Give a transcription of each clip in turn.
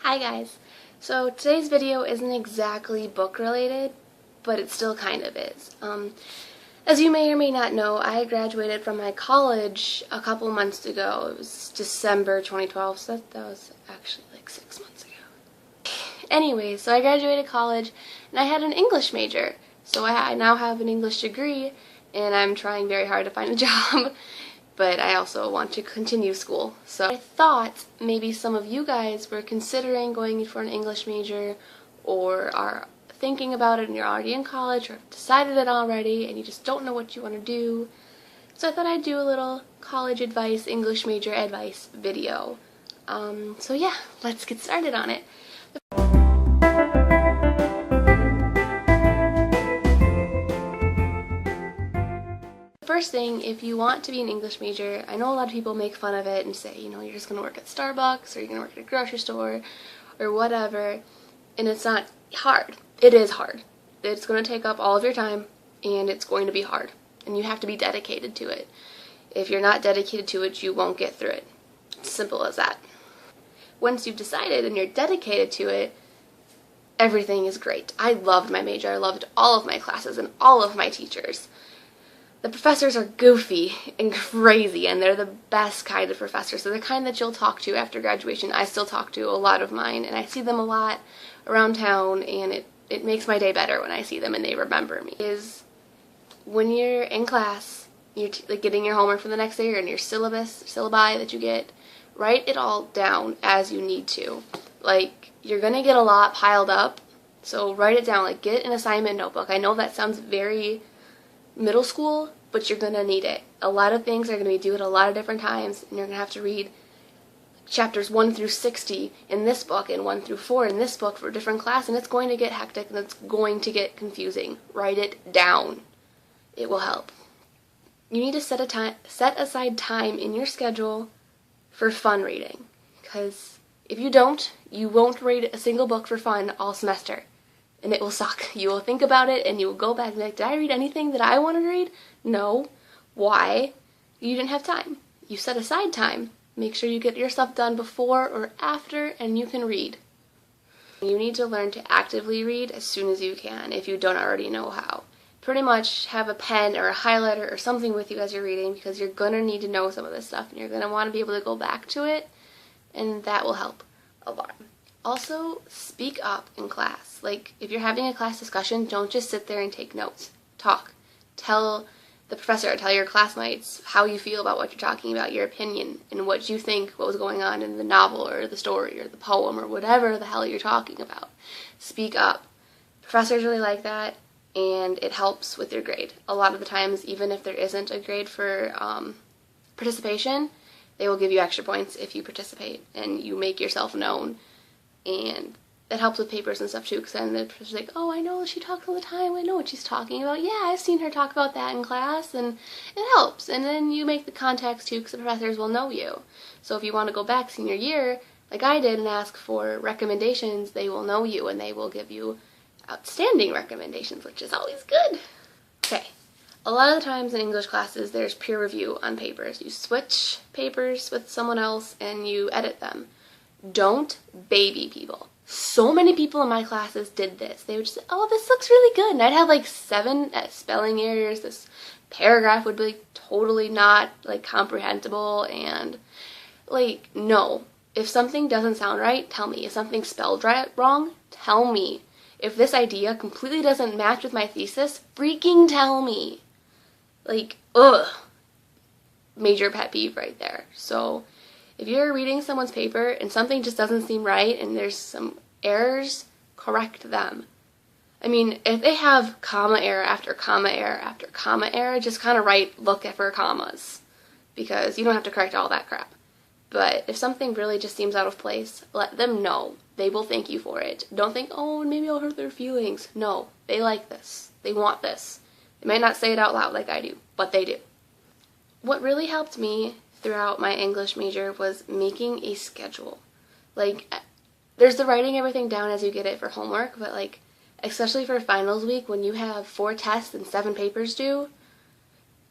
Hi guys! So today's video isn't exactly book related, but it still kind of is. As you may or may not know, I graduated from my college a couple months ago. It was December 2012, so that was actually like 6 months ago. Anyway, so I graduated college and I had an English major. So I now have an English degree and I'm trying very hard to find a job. But I also want to continue school. So I thought maybe some of you guys were considering going for an English major or are thinking about it and you're already in college or have decided it already and you just don't know what you want to do. So I thought I'd do a little college advice, English major advice video. So yeah, let's get started on it. First thing, if you want to be an English major, I know a lot of people make fun of it and say, you're just going to work at Starbucks or you're going to work at a grocery store or whatever, and it's not hard. It is hard. It's going to take up all of your time and it's going to be hard and you have to be dedicated to it. If you're not dedicated to it, you won't get through it. It's simple as that. Once you've decided and you're dedicated to it, everything is great. I loved my major. I loved all of my classes and all of my teachers. The professors are goofy and crazy, and they're the best kind of professors. So the kind that you'll talk to after graduation. I still talk to a lot of mine, and I see them a lot around town, and it makes my day better when I see them and they remember me. Is when you're in class, you're like getting your homework for the next day or in your syllabi that you get, write it all down as you need to. Like, you're going to get a lot piled up, so write it down. Like, get an assignment notebook. I know that sounds very middle school, but you're going to need it. A lot of things are going to be due at a lot of different times, and you're going to have to read chapters 1 through 60 in this book and 1 through 4 in this book for a different class, and it's going to get hectic and it's going to get confusing. Write it down. It will help. You need to set aside time in your schedule for fun reading, because if you don't, you won't read a single book for fun all semester. And it will suck. You will think about it and you will go back and be like, did I read anything that I wanted to read? No. Why? You didn't have time. You set aside time. Make sure you get your stuff done before or after and you can read. You need to learn to actively read as soon as you can if you don't already know how. Pretty much have a pen or a highlighter or something with you as you're reading, because you're going to need to know some of this stuff and you're going to want to be able to go back to it, and that will help a lot. Also, speak up in class. Like, if you're having a class discussion, don't just sit there and take notes. Talk. Tell the professor, tell your classmates how you feel about what you're talking about, your opinion, and what you think what was going on in the novel or the story or the poem or whatever the hell you're talking about. Speak up. Professors really like that, and it helps with your grade. A lot of the times, even if there isn't a grade for participation, they will give you extra points if you participate and you make yourself known. And it helps with papers and stuff too, because then the professor's like, oh, I know she talks all the time, I know what she's talking about, yeah, I've seen her talk about that in class, and it helps. And then you make the contacts too, because the professors will know you. So if you want to go back senior year, like I did, and ask for recommendations, they will know you, and they will give you outstanding recommendations, which is always good. Okay, a lot of the times in English classes, there's peer review on papers. You switch papers with someone else, and you edit them. Don't baby people. So many people in my classes did this. They would just say, oh, this looks really good. And I'd have like 7 spelling errors. This paragraph would be totally not like comprehensible. And like, no. If something doesn't sound right, tell me. If something's spelled wrong, tell me. If this idea completely doesn't match with my thesis, freaking tell me. Like, ugh. Major pet peeve right there. So if you're reading someone's paper and something just doesn't seem right and there's some errors, correct them. I mean, if they have comma error after comma error after comma error, just kind of look for commas, because you don't have to correct all that crap. But if something really just seems out of place, let them know. They will thank you for it. Don't think, oh, maybe I'll hurt their feelings. No, they like this. They want this. They might not say it out loud like I do, but they do. What really helped me throughout my English major was making a schedule. Like, there's the writing everything down as you get it for homework, but like, especially for finals week when you have 4 tests and 7 papers due,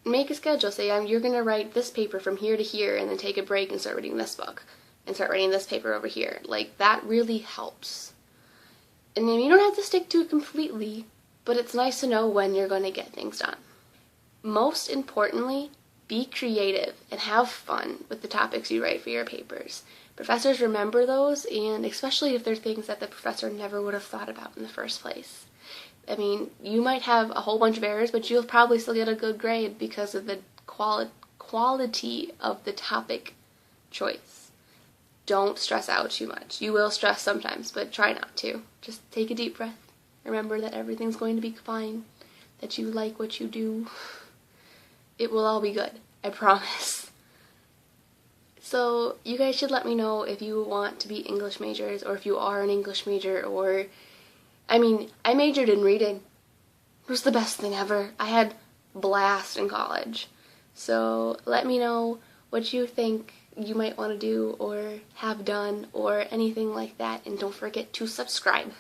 make a schedule. Say, you're going to write this paper from here to here and then take a break and start reading this book. and start writing this paper over here. Like, that really helps. And then you don't have to stick to it completely, but it's nice to know when you're going to get things done. Most importantly, be creative and have fun with the topics you write for your papers. Professors remember those, and especially if they're things that the professor never would have thought about in the first place. I mean, you might have a whole bunch of errors, but you'll probably still get a good grade because of the quality of the topic choice. Don't stress out too much. You will stress sometimes, but try not to. Just take a deep breath. Remember that everything's going to be fine, that you like what you do. It will all be good, I promise. So you guys should let me know if you want to be English majors, or if you are an English major, or, I mean, I majored in reading. It was the best thing ever. I had blast in college. So let me know what you think you might want to do or have done or anything like that, and don't forget to subscribe.